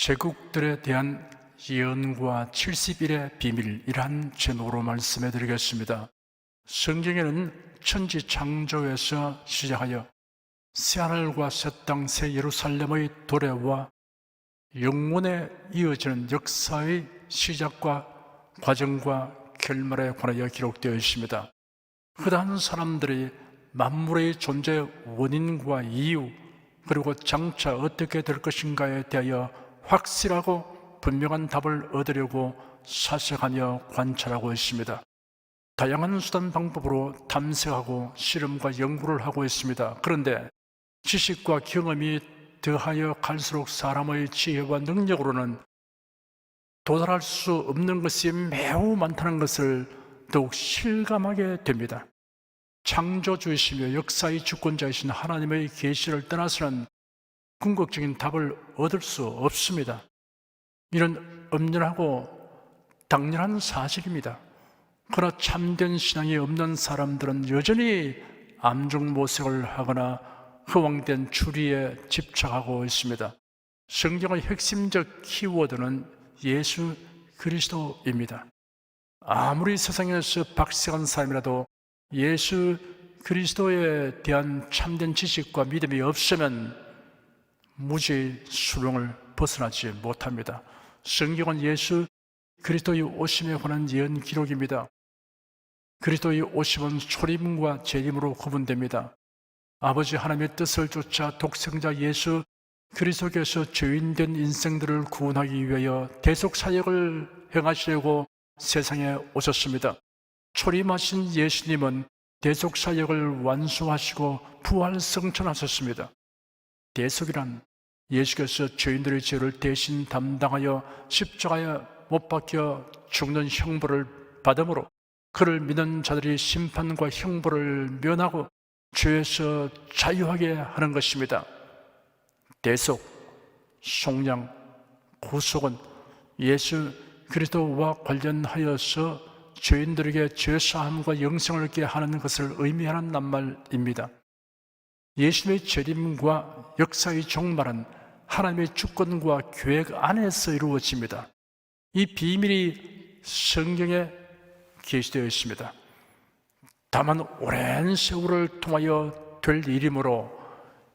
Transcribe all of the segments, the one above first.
제국들에 대한 예언과 70일의 비밀이란 제목으로 말씀해 드리겠습니다. 성경에는 천지 창조에서 시작하여 새하늘과 새 땅 새 예루살렘의 도래와 영원에 이어지는 역사의 시작과 과정과 결말에 관하여 기록되어 있습니다. 흔한 사람들이 만물의 존재의 원인과 이유, 그리고 장차 어떻게 될 것인가에 대하여 확실하고 분명한 답을 얻으려고 사색하며 관찰하고 있습니다. 다양한 수단 방법으로 탐색하고 실험과 연구를 하고 있습니다. 그런데 지식과 경험이 더하여 갈수록 사람의 지혜와 능력으로는 도달할 수 없는 것이 매우 많다는 것을 더욱 실감하게 됩니다. 창조주이시며 역사의 주권자이신 하나님의 계시를 떠나서는 궁극적인 답을 얻을 수 없습니다. 이런 엄연하고 당연한 사실입니다. 그러나 참된 신앙이 없는 사람들은 여전히 암중모색을 하거나 허황된 추리에 집착하고 있습니다. 성경의 핵심적 키워드는 예수 그리스도입니다. 아무리 세상에서 박식한 사람이라도 예수 그리스도에 대한 참된 지식과 믿음이 없으면 무지의 수렁을 벗어나지 못합니다. 성경은 예수 그리스도의 오심에 관한 예언 기록입니다. 그리스도의 오심은 초림과 재림으로 구분됩니다. 아버지 하나님의 뜻을 쫓아 독생자 예수 그리스도께서 죄인된 인생들을 구원하기 위하여 대속사역을 행하시려고 세상에 오셨습니다. 초림하신 예수님은 대속사역을 완수하시고 부활승천하셨습니다. 대속이란 예수께서 죄인들의 죄를 대신 담당하여 십자가에 못 박혀 죽는 형벌을 받음으로 그를 믿는 자들이 심판과 형벌을 면하고 죄에서 자유하게 하는 것입니다. 대속, 속량, 구속은 예수 그리스도와 관련하여서 죄인들에게 죄사함과 영생을 얻게 하는 것을 의미하는 낱말입니다. 예수님의 재림과 역사의 종말은 하나님의 주권과 계획 안에서 이루어집니다. 이 비밀이 성경에 계시되어 있습니다. 다만 오랜 세월을 통하여 될 일이므로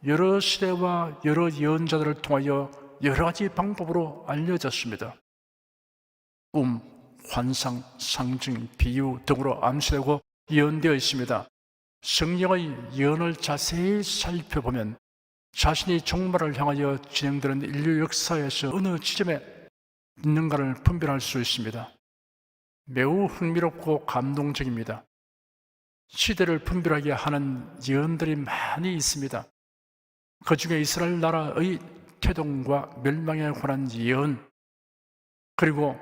여러 시대와 여러 예언자들을 통하여 여러 가지 방법으로 알려졌습니다. 꿈, 환상, 상징, 비유 등으로 암시되고 예언되어 있습니다. 성경의 예언을 자세히 살펴보면 자신이 종말을 향하여 진행되는 인류 역사에서 어느 지점에 있는가를 분별할 수 있습니다. 매우 흥미롭고 감동적입니다. 시대를 분별하게 하는 예언들이 많이 있습니다. 그 중에 이스라엘 나라의 태동과 멸망에 관한 예언, 그리고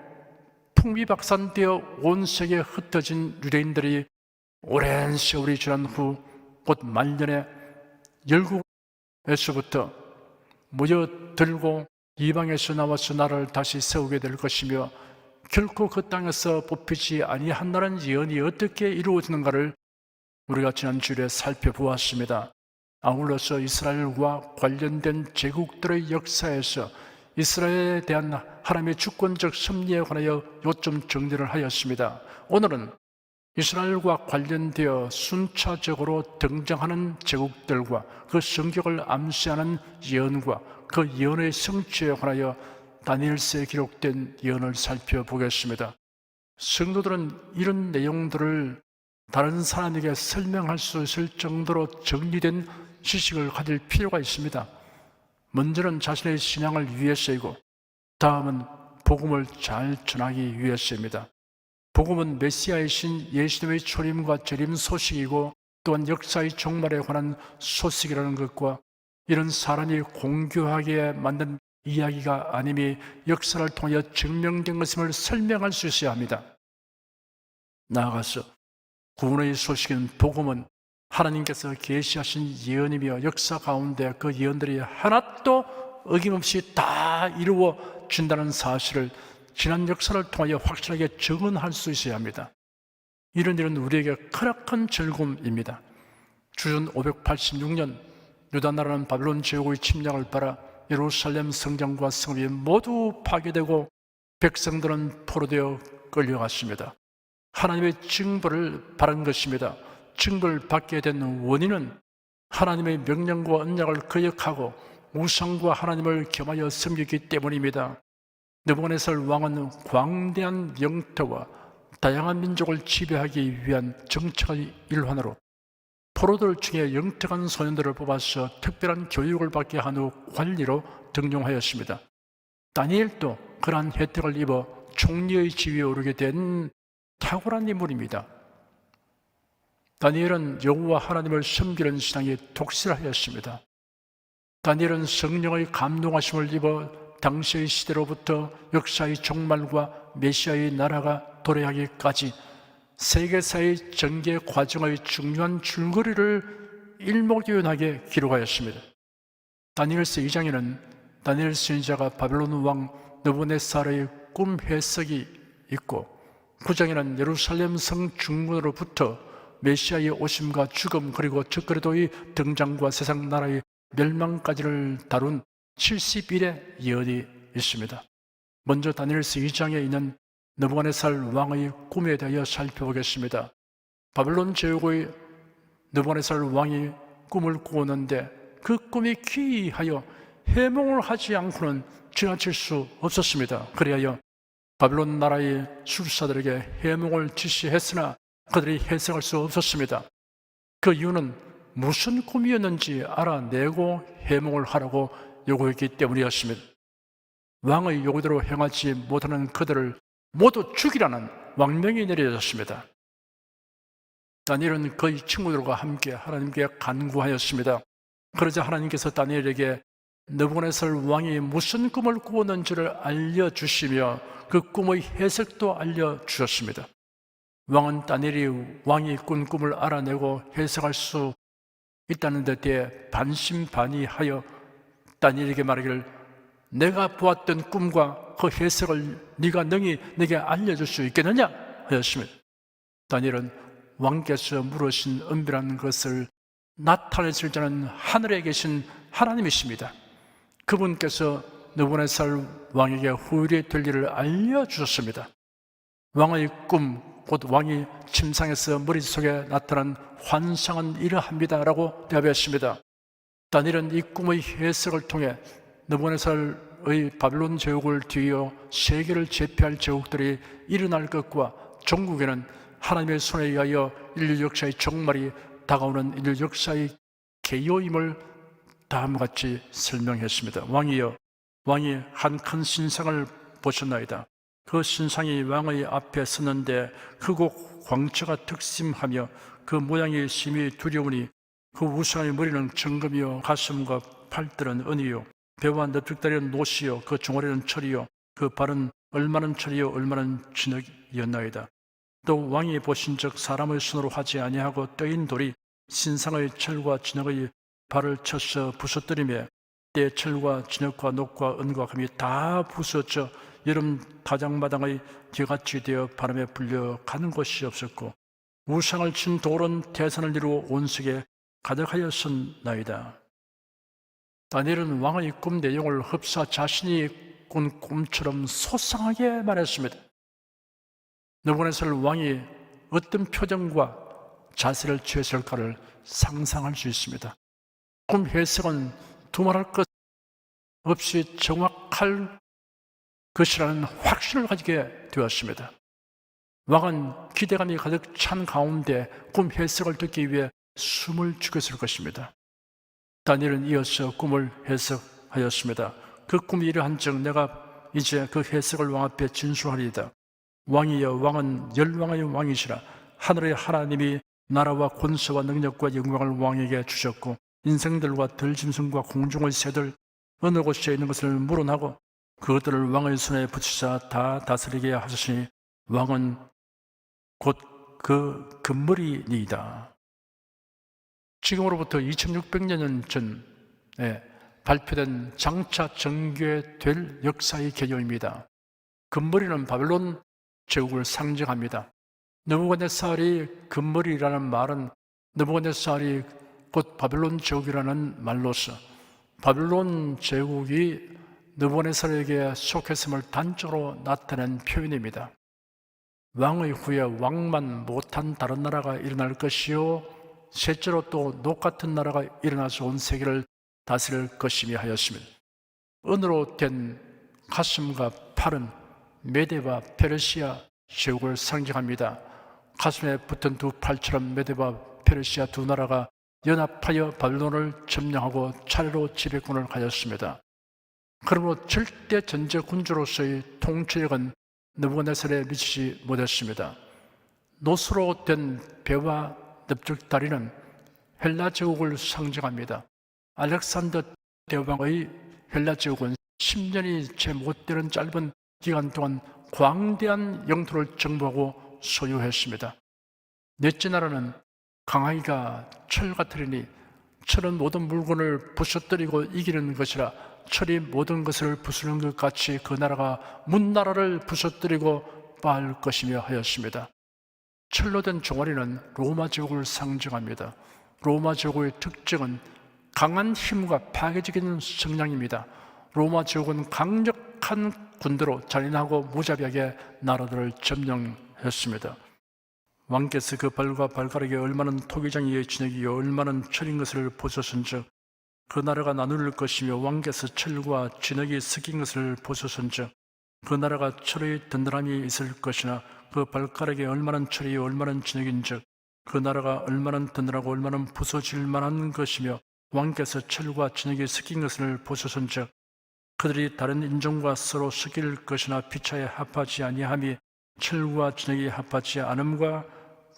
풍비박산되어 온 세계에 흩어진 유대인들이 오랜 세월이 지난 후 곧 말년에 열국에서부터 모여들고 이방에서 나와서 나라를 다시 세우게 될 것이며 결코 그 땅에서 뽑히지 아니한다는 예언이 어떻게 이루어지는가를 우리가 지난 주일에 살펴보았습니다. 아울러서 이스라엘과 관련된 제국들의 역사에서 이스라엘에 대한 하나님의 주권적 섭리에 관하여 요점 정리를 하였습니다. 오늘은 이스라엘과 관련되어 순차적으로 등장하는 제국들과 그 성격을 암시하는 예언과 그 예언의 성취에 관하여 다니엘서에 기록된 예언을 살펴보겠습니다. 성도들은 이런 내용들을 다른 사람에게 설명할 수 있을 정도로 정리된 지식을 가질 필요가 있습니다. 먼저는 자신의 신앙을 위해서이고 다음은 복음을 잘 전하기 위해서입니다. 복음은 메시아이신 예수님의 초림과 재림 소식이고 또한 역사의 종말에 관한 소식이라는 것과 이런 사람이 공교하게 만든 이야기가 아님이 역사를 통하여 증명된 것임을 설명할 수 있어야 합니다. 나아가서 구원의 소식인 복음은 하나님께서 계시하신 예언이며 역사 가운데 그 예언들이 하나도 어김없이 다 이루어진다는 사실을 지난 역사를 통하여 확실하게 증언할 수 있어야 합니다. 이런 일은 우리에게 크나큰 즐거움입니다. 주전 586년 유다나라는 바벨론 제국의 침략을 받아 예루살렘 성전과 성읍이 모두 파괴되고 백성들은 포로되어 끌려갔습니다. 하나님의 징벌을 받은 것입니다. 징벌을 받게 된 원인은 하나님의 명령과 언약을 거역하고 우상과 하나님을 겸하여 섬기기 때문입니다. 느부갓네살 왕은 광대한 영토와 다양한 민족을 지배하기 위한 정책의 일환으로 포로들 중에 영특한 소년들을 뽑아서 특별한 교육을 받게 한 후 관리로 등용하였습니다. 다니엘도 그러한 혜택을 입어 총리의 지위에 오르게 된 탁월한 인물입니다. 다니엘은 여호와 하나님을 섬기는 신앙에 독실하였습니다. 다니엘은 성령의 감동하심을 입어 당시의 시대로부터 역사의 종말과 메시아의 나라가 도래하기까지 세계사의 전개 과정의 중요한 줄거리를 일목요연하게 기록하였습니다. 다니엘서 2장에는 다니엘 선지자가 바벨론 왕 느부갓네살의 꿈 해석이 있고 9장에는 예루살렘 성 중문으로부터 메시아의 오심과 죽음 그리고 적그리스도의 등장과 세상 나라의 멸망까지를 다룬 70일의 예언이 있습니다. 먼저 다니엘서 2장에 있는 느부갓네살 왕의 꿈에 대하여 살펴보겠습니다. 바벨론 제국의 느부갓네살 왕이 꿈을 꾸었는데 그 꿈이 기이하여 해몽을 하지 않고는 지나칠 수 없었습니다. 그리하여 바벨론 나라의 술사들에게 해몽을 지시했으나 그들이 해석할 수 없었습니다. 그 이유는 무슨 꿈이었는지 알아내고 해몽을 하라고 요구했기 때문이었습니다. 왕의 요구대로 행하지 못하는 그들을 모두 죽이라는 왕명이 내려졌습니다. 다니엘은 그의 친구들과 함께 하나님께 간구하였습니다. 그러자 하나님께서 다니엘에게 느부갓네살 왕이 무슨 꿈을 꾸었는지를 알려주시며 그 꿈의 해석도 알려주셨습니다. 왕은 다니엘이 왕이 꾼 꿈을 알아내고 해석할 수 있다는 데 대해 반신반의하여 다니엘에게 말하기를 내가 보았던 꿈과 그 해석을 네가 능히 내게 알려줄 수 있겠느냐 하였습니다. 다니엘은 왕께서 물으신 은밀한 것을 나타내실 자는 하늘에 계신 하나님이십니다. 그분께서 느부갓네살 왕에게 후일에 될 일을 알려주셨습니다. 왕의 꿈, 곧 왕이 침상에서 머릿속에 나타난 환상은 이러합니다 라고 대답했습니다. 다니엘은 이 꿈의 해석을 통해 느부갓네살의 바벨론 제국을 뒤이어 세계를 제패할 제국들이 일어날 것과 종국에는 하나님의 손에 의하여 인류 역사의 종말이 다가오는 인류 역사의 개요임을 다음과 같이 설명했습니다. 왕이 한 큰 신상을 보셨나이다. 그 신상이 왕의 앞에 섰는데 크고 광채가 특심하며 그 모양이 심히 두려우니 그 우상의 머리는 정금이요 가슴과 팔들은 은이요 배와 넓적다리는 노시요 그 종아리는 철이요 그 발은 얼마는 철이요 얼마는 진흙이었나이다. 또 왕이 보신즉 사람의 손으로 하지 아니하고 떠인 돌이 신상의 철과 진흙의 발을 쳐서 부서뜨리며 때의 철과 진흙과 녹과 은과 금이 다 부서져 여름 다장마당의 기같이 되어 바람에 불려 가는 곳이 없었고 우상을 친 돌은 태산을 이루어 온 세계에 가득하였었나이다. 다니엘은 왕의 꿈 내용을 흡사 자신이 꾼 꿈처럼 소상하게 말했습니다. 느부갓네살 왕이 어떤 표정과 자세를 취했을까를 상상할 수 있습니다. 꿈 해석은 두말할 것 없이 정확할 것이라는 확신을 가지게 되었습니다. 왕은 기대감이 가득 찬 가운데 꿈 해석을 듣기 위해 숨을 죽였을 것입니다. 다니엘은 이어서 꿈을 해석하였습니다. 그 꿈이 이러한즉 내가 이제 그 해석을 왕 앞에 진술하리이다. 왕이여 왕은 열왕의 왕이시라. 하늘의 하나님이 나라와 권세와 능력과 영광을 왕에게 주셨고 인생들과 들짐승과 공중의 새들 어느 곳에 있는 것을 물어나고 그것들을 왕의 손에 붙이사 다 다스리게 하셨으니 왕은 곧 그 금머리니이다. 지금으로부터 2600년 전에 발표된 장차 전개될 역사의 개념입니다. 금머리는 바벨론 제국을 상징합니다. 느부갓네살이 금머리라는 말은 느부갓네살이 곧 바벨론 제국이라는 말로서 바빌론 제국이 느부갓네살에게 속했음을 단적으로 나타낸 표현입니다. 왕의 후에 왕만 못한 다른 나라가 일어날 것이요 셋째로 또 녹 같은 나라가 일어나서 온 세계를 다스릴 것이며 하였습니다. 은으로 된 가슴과 팔은 메대와 페르시아 제국을 상징합니다. 가슴에 붙은 두 팔처럼 메대와 페르시아 두 나라가 연합하여 바빌론을 점령하고 차례로 지배권을 가졌습니다. 그러므로 절대 전제 군주로서의 통치력은 느부갓네살에 미치지 못했습니다. 노스로 된 배와 넓적다리는 헬라 제국을 상징합니다. 알렉산더 대왕의 헬라 제국은 10년이 채 못 되는 짧은 기간 동안 광대한 영토를 정복하고 소유했습니다. 넷째 나라는 강하기가 철 같으리니 철은 모든 물건을 부서뜨리고 이기는 것이라 철이 모든 것을 부수는 것 같이 그 나라가 문나라를 부서뜨리고 빠을 것이며 하였습니다. 철로 된 종아리는 로마 제국을 상징합니다. 로마 제국의 특징은 강한 힘과 파괴적인 성량입니다. 로마 제국은 강력한 군대로 잔인하고 무자비하게 나라들을 점령했습니다. 왕께서 그 발과 발가락에 얼마는 토기장이의 진액이요 얼마는 철인 것을 보셨은즉 그 나라가 나눌 것이며 왕께서 철과 진액이 섞인 것을 보셨은즉 그 나라가 철의 든든함이 있을 것이나 그 발가락에 얼마는 철이 얼마는 진액인즉 그 나라가 얼마나 든든하고 얼마나 부서질 만한 것이며 왕께서 철과 진액이 섞인 것을 보셨은즉 그들이 다른 인종과 서로 섞일 것이나 피차에 합하지 아니함이 철과 진액이 합하지 않음과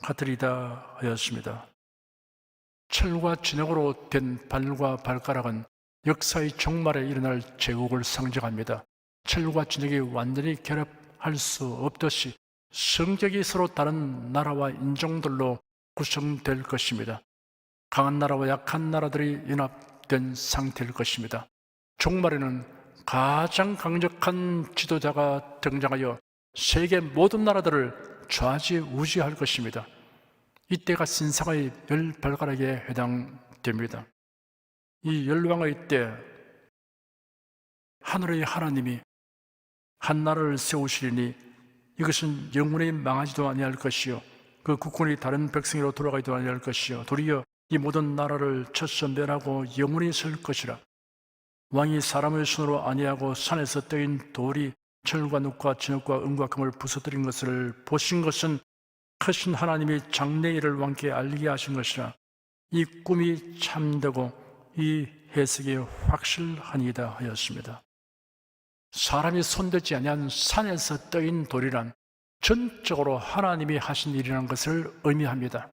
같으리다 하였습니다. 철과 진액으로 된 발과 발가락은 역사의 종말에 일어날 제국을 상징합니다. 철과 진액이 완전히 결합할 수 없듯이 성격이 서로 다른 나라와 인종들로 구성될 것입니다. 강한 나라와 약한 나라들이 연합된 상태일 것입니다. 종말에는 가장 강력한 지도자가 등장하여 세계 모든 나라들을 좌지우지할 것입니다. 이때가 신상의 열 발가락에 해당됩니다. 이 열왕의 때 하늘의 하나님이 한 나라를 세우시리니 이것은 영원히 망하지도 아니할 것이요 그 국군이 다른 백성으로 돌아가지도 아니할 것이요 도리어 이 모든 나라를 쳐서 멸하고 영원히 설 것이라. 왕이 사람의 손으로 아니하고 산에서 떠인 돌이 철과 눅과 진흙과 은과 금을 부서뜨린 것을 보신 것은 크신 하나님이 장래일을 왕께 알게 하신 것이라. 이 꿈이 참되고 이 해석이 확실하니이다 하였습니다. 사람이 손대지 아니한 산에서 떠인 돌이란 전적으로 하나님이 하신 일이라는 것을 의미합니다.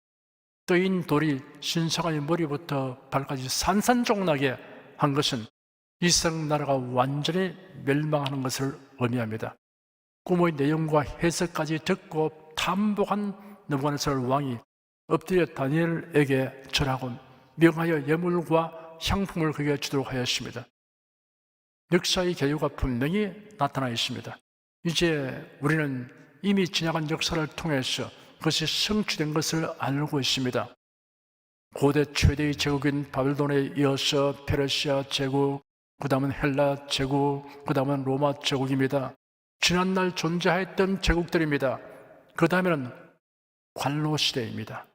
떠인 돌이 신성의 머리부터 발까지 산산종나게 한 것은 이스라엘 나라가 완전히 멸망하는 것을 의미합니다. 꿈의 내용과 해석까지 듣고 탐복한 느부갓네살 왕이 엎드려 다니엘에게 절하고 명하여 예물과 향품을 그에게 주도록 하였습니다. 역사의 계류가 분명히 나타나 있습니다. 이제 우리는 이미 지나간 역사를 통해서 그것이 성취된 것을 알고 있습니다. 고대 최대의 제국인 바빌론에 이어서 페르시아 제국, 그 다음은 헬라 제국, 그 다음은 로마 제국입니다. 지난날 존재했던 제국들입니다. 그 다음에는 관로 시대입니다.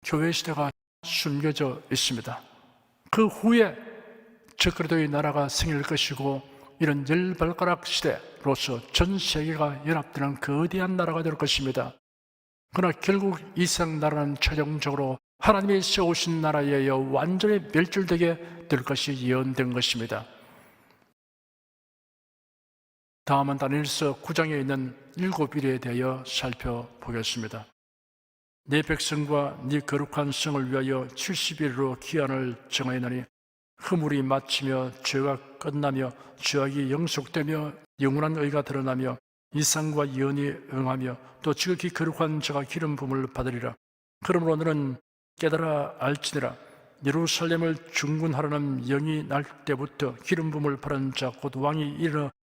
교회 시대가 숨겨져 있습니다. 그 후에 적그리스도의 나라가 생길 것이고 이런 열 발가락 시대로서 전 세계가 연합되는 거대한 나라가 될 것입니다. 그러나 결국 이 세상 나라는 최종적으로 하나님이 세우신 나라에 의하여 완전히 멸절되게 될 것이 예언된 것입니다. 다음은 다니엘서 9장에 있는 7일에 대하여 살펴보겠습니다. 네 백성과 네 거룩한 성을 위하여 70일로 기한을 정하였나니 허물이 마치며 죄가 끝나며 죄악이 영속되며 영원한 의가 드러나며 이상과 예언이 응하며 또 지극히 거룩한 자가 기름 부음을 받으리라. 그러므로 너는 깨달아 알지니라. 예루살렘을 중군하려는 영이 날 때부터 기름 부음을 받은 자 곧 왕이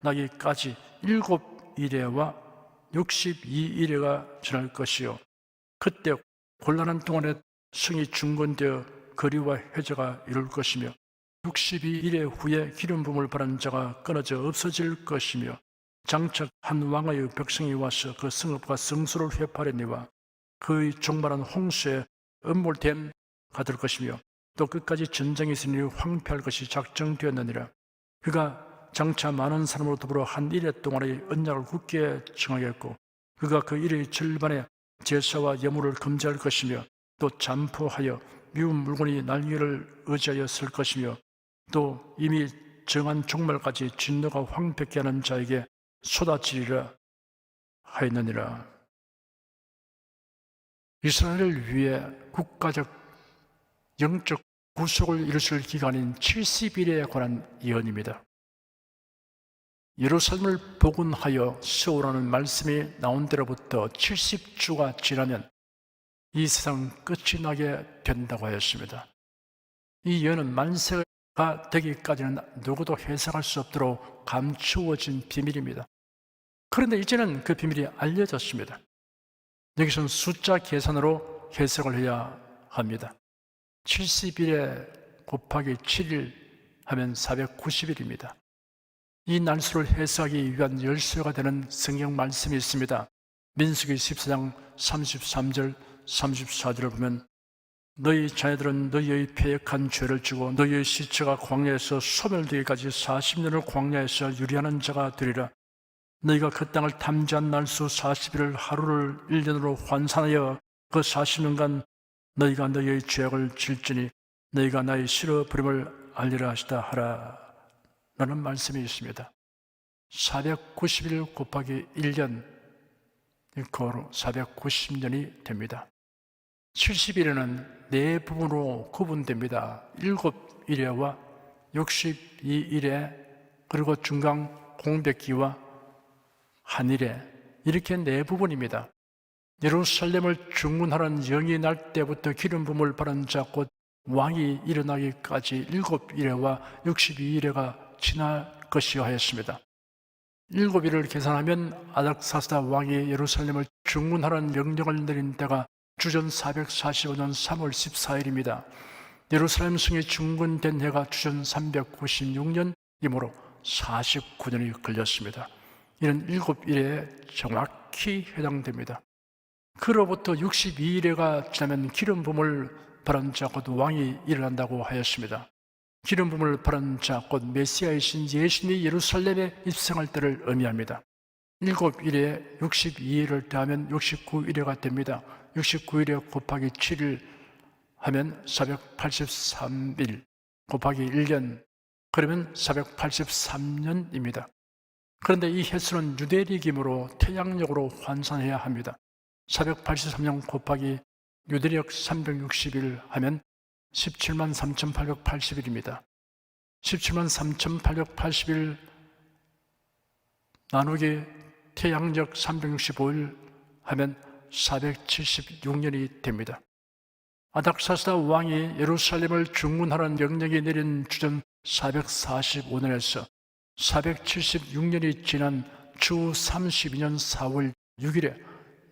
일어나기까지 7일에와 62일에가 지날 것이요 그때 곤란한 동안에 성이 중건되어 거리와 해저가 이룰 것이며 62일 후에 기름 부음을 받은 자가 끊어져 없어질 것이며 장차 한 왕의 백성이 와서 그 성읍과 성소를 회파하려니와 그의 종말한 홍수에 음몰됨 가될 것이며 또 끝까지 전쟁이 있으니 황폐할 것이 작정되었느니라. 그가 장차 많은 사람으로 더불어 한 일해 동안의 언약을 굳게 정하겠고 그가 그 일의 절반에 제사와 예물을 금지할 것이며 또 잠포하여 미운 물건이 날개를 의지하여 설 것이며 또 이미 정한 종말까지 진노가 황폐케 하는 자에게 쏟아지리라 하였느니라. 이스라엘을 위해 국가적 영적 구속을 이루실 기간인 70일에 관한 예언입니다. 예루살렘을 복원하여 세우라는 말씀이 나온 데로부터 70주가 지나면 이 세상 끝이 나게 된다고 하였습니다. 이 예언은 만세가 되기까지는 누구도 해석할 수 없도록 감추어진 비밀입니다. 그런데 이제는 그 비밀이 알려졌습니다. 여기서는 숫자 계산으로 해석을 해야 합니다. 70일에 곱하기 7일 하면 490일입니다. 이 날수를 해석하기 위한 열쇠가 되는 성경 말씀이 있습니다. 민수기 14장 33절 34절을 보면 너희 자녀들은 너희의 패역한 죄를 지고 너희의 시체가 광야에서 소멸되기까지 40년을 광야에서 유리하는 자가 되리라. 너희가 그 땅을 탐지한 날수 40일을 하루를 1년으로 환산하여 그 40년간 너희가 너희의 죄악을 질지니 너희가 나의 싫어버림을 알리라 하시다 하라 라는 말씀이 있습니다. 490일 곱하기 1년 거로 490년이 됩니다. 70일에는 네 부분으로 구분됩니다. 7일에와 62일에 그리고 중간 공백기와 한일에 이렇게 네 부분입니다. 예루살렘을 중문하는 영이 날 때부터 기름 부음을 받은 자 곧 왕이 일어나기까지 7일에와 62일에가 지날 것이여 하였습니다. 7일을 계산하면 아닥사스다 왕이 예루살렘을 중문하라는 명령을 내린 때가 주전 445년 3월 14일입니다. 예루살렘 성이 중건된 해가 주전 396년이므로 49년이 걸렸습니다. 이는 7일에 정확히 해당됩니다. 그로부터 62일에가 지나면 기름 부음을 받은 자 곧 왕이 일어난다고 하였습니다. 기름 부음을 받은 자 곧 메시아이신 예수님이 예루살렘에 입성할 때를 의미합니다. 7일에 62일을 더하면 69일에가 됩니다. 69일에 곱하기 7일 하면 483일 곱하기 1년 그러면 483년입니다. 그런데 이 횟수는 유대력이므로 태양력으로 환산해야 합니다. 483년 곱하기 유대력 360일 하면 17만 3,880일입니다. 17만 3,880일 나누기 태양력 365일 하면 476년이 됩니다. 아닥사스다 왕이 예루살렘을 중문하라는 명령이 내린 주전 445년에서 476년이 지난 주 32년 4월 6일에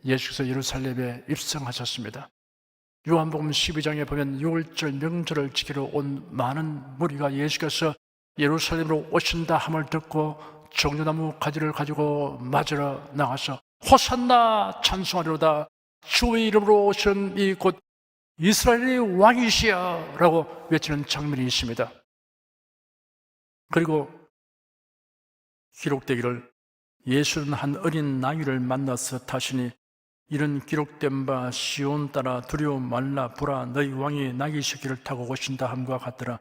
예수께서 예루살렘에 입성하셨습니다. 요한복음 12장에 보면 6월절 명절을 지키러 온 많은 무리가 예수께서 예루살렘으로 오신다 함을 듣고 종려나무 가지를 가지고 맞으러 나가서 호산나 찬송하리로다 주의 이름으로 오신 이 곧 이스라엘의 왕이시여 라고 외치는 장면이 있습니다. 그리고 기록되기를 예수는 한 어린 나귀를 만나서 타시니 이런 기록된 바 시온 따라 두려움 말라 보라 너희 왕이 나귀 새끼를 타고 오신다 함과 같더라.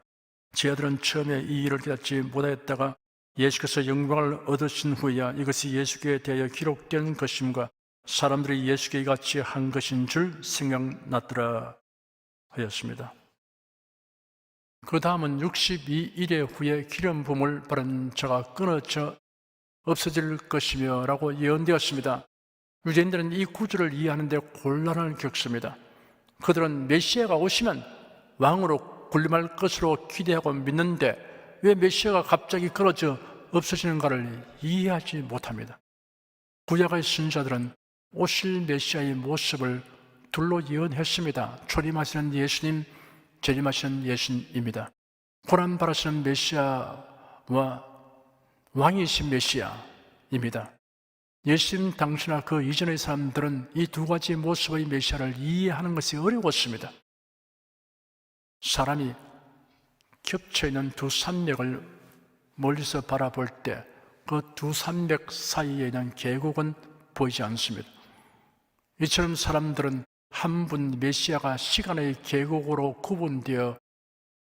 제 아들은 처음에 이 일을 깨닫지 못하였다가 예수께서 영광을 얻으신 후에야 이것이 예수께 대하여 기록된 것임과 사람들이 예수께 이같이 한 것인 줄 생각났더라 하였습니다. 그 다음은 62일 후에 기름 부음을 받은 자가 끊어져 없어질 것이며 라고 예언되었습니다. 유대인들은 이 구절을 이해하는데 곤란을 겪습니다. 그들은 메시아가 오시면 왕으로 군림할 것으로 기대하고 믿는데 왜 메시아가 갑자기 끊어져 없어지는가를 이해하지 못합니다. 구약의 선지자들은 오실 메시아의 모습을 둘로 예언했습니다. 초림하시는 예수님, 재림하시는 예수님입니다. 고난받으시는 메시아와 왕이신 메시아입니다. 예수님 당시나 그 이전의 사람들은 이 두 가지 모습의 메시아를 이해하는 것이 어려웠습니다. 사람이 겹쳐있는 두 산맥을 멀리서 바라볼 때 그 두 산맥 사이에 있는 계곡은 보이지 않습니다. 이처럼 사람들은 한 분 메시아가 시간의 계곡으로 구분되어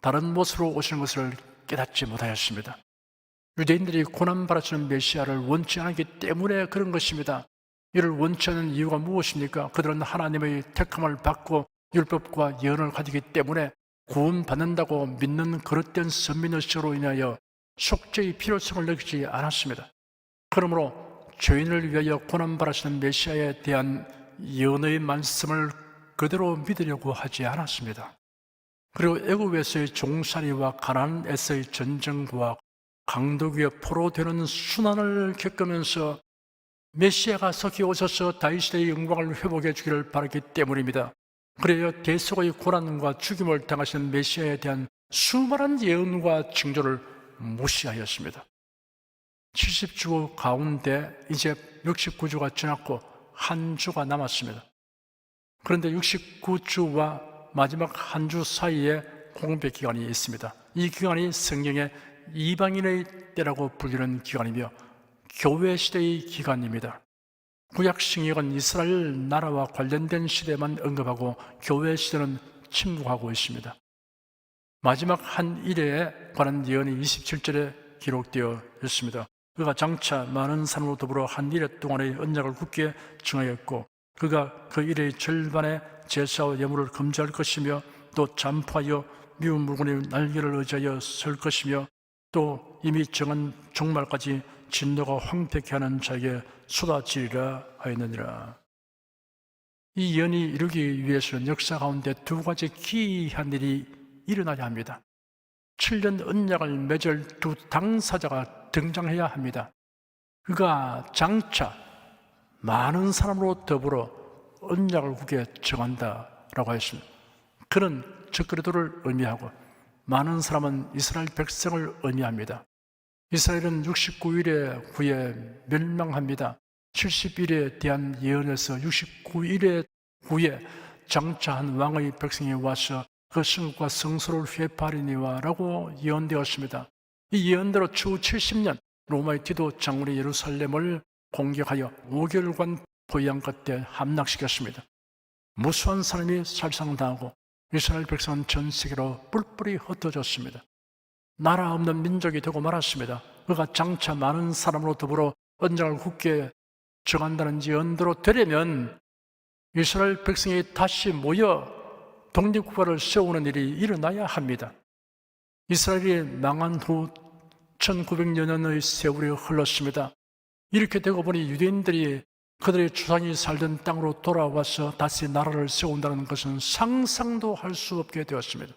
다른 모습으로 오시는 것을 깨닫지 못하였습니다. 유대인들이 고난받으시는 메시아를 원치 않기 때문에 그런 것입니다. 이를 원치 않는 이유가 무엇입니까? 그들은 하나님의 택함을 받고 율법과 예언을 가지기 때문에 구원받는다고 믿는 그릇된 선민의식으로 인하여 속죄의 필요성을 느끼지 않았습니다. 그러므로 죄인을 위하여 고난받으시는 메시아에 대한 예언의 말씀을 그대로 믿으려고 하지 않았습니다. 그리고 애굽에서의 종살이와 가나안에서의 전쟁과 강도기에 포로되는 순환을 겪으면서 메시아가 속히 오셔서 다윗의 영광을 회복해 주기를 바랐기 때문입니다. 그래야 대속의 고난과 죽임을 당하신 메시아에 대한 수많은 예언과 징조를 무시하였습니다. 70주 가운데 이제 69주가 지났고 한 주가 남았습니다. 그런데 69주와 마지막 한 주 사이에 공백 기간이 있습니다. 이 기간이 성경의 이방인의 때라고 불리는 기간이며 교회 시대의 기간입니다. 구약 성경은 이스라엘 나라와 관련된 시대만 언급하고 교회 시대는 침묵하고 있습니다. 마지막 한 일에 관한 예언이 27절에 기록되어 있습니다. 그가 장차 많은 사람으로 더불어 한 일해 동안의 언약을 굳게 정하였고 그가 그 일의 절반에 제사와 예물을 금지할 것이며 또 잠포하여 미운 물건의 날개를 의지하여 설 것이며 또 이미 정한 종말까지 진노가 황폐케 하는 자에게 쏟아지리라 하였느니라. 이 예언이 이루기 위해서는 역사 가운데 두 가지 기이한 일이 일어나야 합니다. 7년 언약을 맺을 두 당사자가 등장해야 합니다. 그가 장차 많은 사람으로 더불어 언약을 굳게 정한다라고 하였습니다. 그는 적그리스도를 의미하고 많은 사람은 이스라엘 백성을 의미합니다. 이스라엘은 69일에 후에 멸망합니다. 70일에 대한 예언에서 69일에 후에 장차 한 왕의 백성이 와서 그 성읍과 성소를 회파하리니와 라고 예언되었습니다. 이 예언대로 추후 70년 로마의 디도 장군이 예루살렘을 공격하여 5개월간 포위한 끝에 함락시켰습니다. 무수한 사람이 살상당하고 이스라엘 백성은 전 세계로 뿔뿔이 흩어졌습니다. 나라 없는 민족이 되고 말았습니다. 그가 장차 많은 사람으로 더불어 언약을 굳게 정한다는 예언대로 되려면 이스라엘 백성이 다시 모여 독립국가를 세우는 일이 일어나야 합니다. 이스라엘이 망한 후 1900여 년의 세월이 흘렀습니다. 이렇게 되고 보니 유대인들이 그들의 조상이 살던 땅으로 돌아와서 다시 나라를 세운다는 것은 상상도 할 수 없게 되었습니다.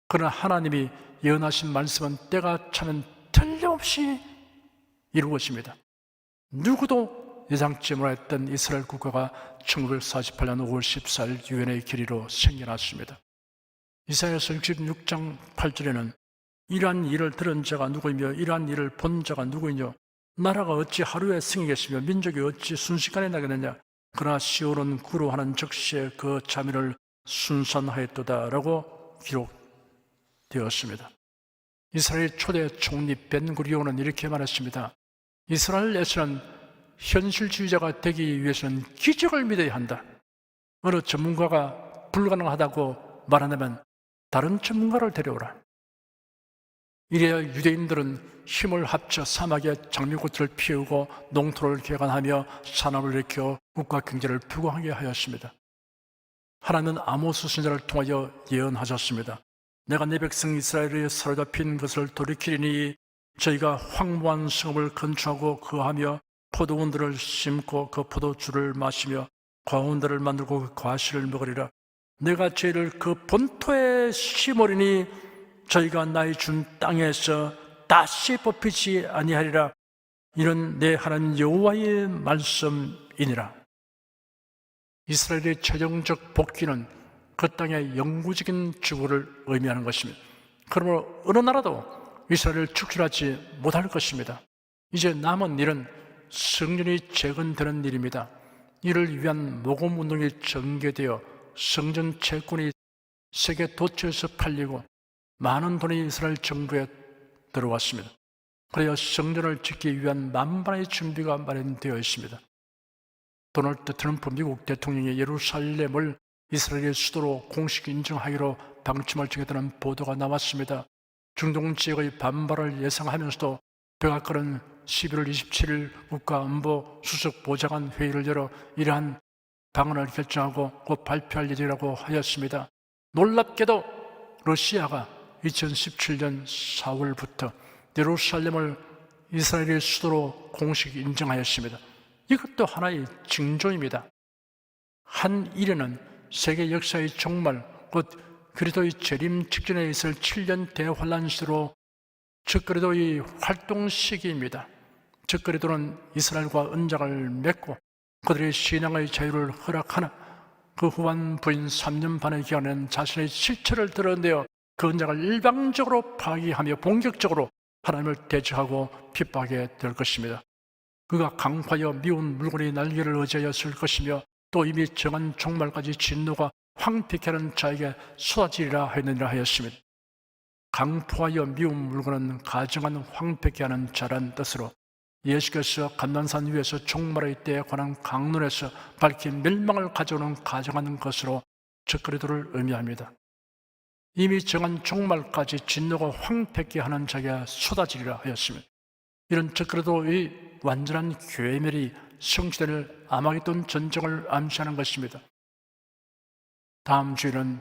그러나 하나님이 예언하신 말씀은 때가 차면 틀림없이 이루어집니다. 누구도 예상치 못했던 이스라엘 국가가 1948년 5월 14일 유엔의 결의로 생겨났습니다. 이사야서 66장 8절에는 이러한 일을 들은 자가 누구이며 이러한 일을 본 자가 누구이뇨 나라가 어찌 하루에 승이겠으며 민족이 어찌 순식간에 나겠느냐 그러나 시온은 구로하는 즉시에 그 자민을 순산하였도다 라고 기록되었습니다. 이스라엘 초대 총리 벤구리온은 이렇게 말했습니다. 이스라엘에서는 현실주의자가 되기 위해서는 기적을 믿어야 한다. 어느 전문가가 불가능하다고 말한다면 다른 전문가를 데려오라. 이래야 유대인들은 힘을 합쳐 사막에 장미꽃을 피우고 농토를 개간하며 산업을 일으켜 국가 경제를 부강하게 하였습니다. 하나님은 아모스 선지자를 통하여 예언하셨습니다. 내가 내 백성 이스라엘의 사로잡힌 것을 돌이키리니 저희가 황무한 성읍을 건축하고 거하며 포도원들을 심고 그 포도주를 마시며 과원들을 만들고 그 과실을 먹으리라. 내가 저희를 그 본토에 심으리니 저희가 나의 준 땅에서 다시 뽑히지 아니하리라. 이는 내 하나님 여호와의 말씀이니라. 이스라엘의 최종적 복귀는 그 땅의 영구적인 주거를 의미하는 것입니다. 그러므로 어느 나라도 이스라엘을 축출하지 못할 것입니다. 이제 남은 일은 성전이 재건되는 일입니다. 이를 위한 모금운동이 전개되어 성전 채권이 세계 도처에서 팔리고 많은 돈이 이스라엘 정부에 들어왔습니다. 그래야 성전을 짓기 위한 만반의 준비가 마련되어 있습니다. 도널드 트럼프 미국 대통령이 예루살렘을 이스라엘의 수도로 공식 인정하기로 방침을 정했다는 보도가 나왔습니다. 중동 지역의 반발을 예상하면서도 백악관은 11월 27일 국가안보 수석 보좌관 회의를 열어 이러한 방안을 결정하고 곧 발표할 예정이라고 하였습니다. 놀랍게도 러시아가 2017년 4월부터 예루살렘을 이스라엘의 수도로 공식 인정하였습니다. 이것도 하나의 징조입니다. 한 일에는 세계 역사의 종말, 곧 그리스도의 재림 직전에 있을 7년 대환란 시대로 적그리스도의 활동 시기입니다. 적그리스도는 이스라엘과 언약을 맺고 그들의 신앙의 자유를 허락하나 그 후한 부인 3년 반의 기간에는 자신의 실체를 드러내어 그 언약을 일방적으로 파기하며 본격적으로 하나님을 대적하고 핍박하게 될 것입니다. 그가 강파여 미운 물건이 날개를 의지하여 쓸 것이며 또 이미 정한 종말까지 진노가 황폐케 하는 자에게 쏟아지리라 하였느니라 하였습니다. 강포하여 미운 물건은 가정한 황폐케 하는 자란 뜻으로 예수께서 감난산 위에서 종말의 때에 관한 강론에서 밝힌 멸망을 가져오는 가정하는 것으로 적그리스도를 의미합니다. 이미 정한 종말까지 진노가 황폐케 하는 자에게 쏟아지리라 하였습니다. 이런 적그리스도의 완전한 괴멸이 성취될 아마겟돈 전쟁을 암시하는 것입니다. 다음 주에는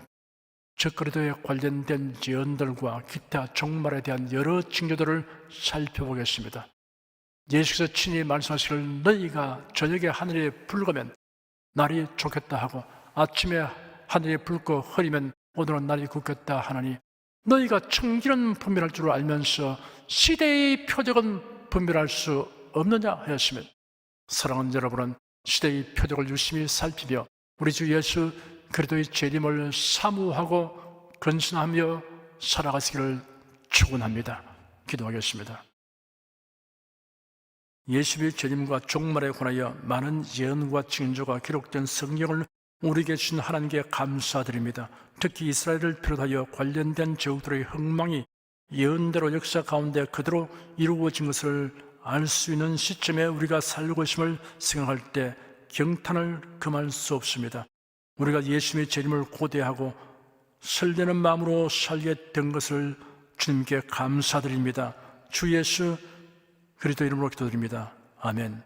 적그리스도에 관련된 예언들과 기타 종말에 대한 여러 징조들을 살펴보겠습니다. 예수께서 친히 말씀하시기를 너희가 저녁에 하늘이 붉으면 날이 좋겠다 하고 아침에 하늘이 붉고 흐리면 오늘은 날이 굳겠다 하나니 너희가 청기는 분별할 줄 알면서 시대의 표적은 분별할 수 없느냐 하였으면 사랑하는 여러분은 시대의 표적을 유심히 살피며 우리 주 예수 그리스도의 재림을 사모하고 근신하며 살아가시기를 축원합니다. 기도하겠습니다. 예수의 재림과 종말에 관하여 많은 예언과 징조가 기록된 성경을 우리에게 주신 하나님께 감사드립니다. 특히 이스라엘을 비롯하여 관련된 제국들의 흥망이 예언대로 역사 가운데 그대로 이루어진 것을 알 수 있는 시점에 우리가 살고 있음을 생각할 때 경탄을 금할 수 없습니다. 우리가 예수님의 재림을 고대하고 설레는 마음으로 살게 된 것을 주님께 감사드립니다. 주 예수 그리스도 이름으로 기도드립니다. 아멘.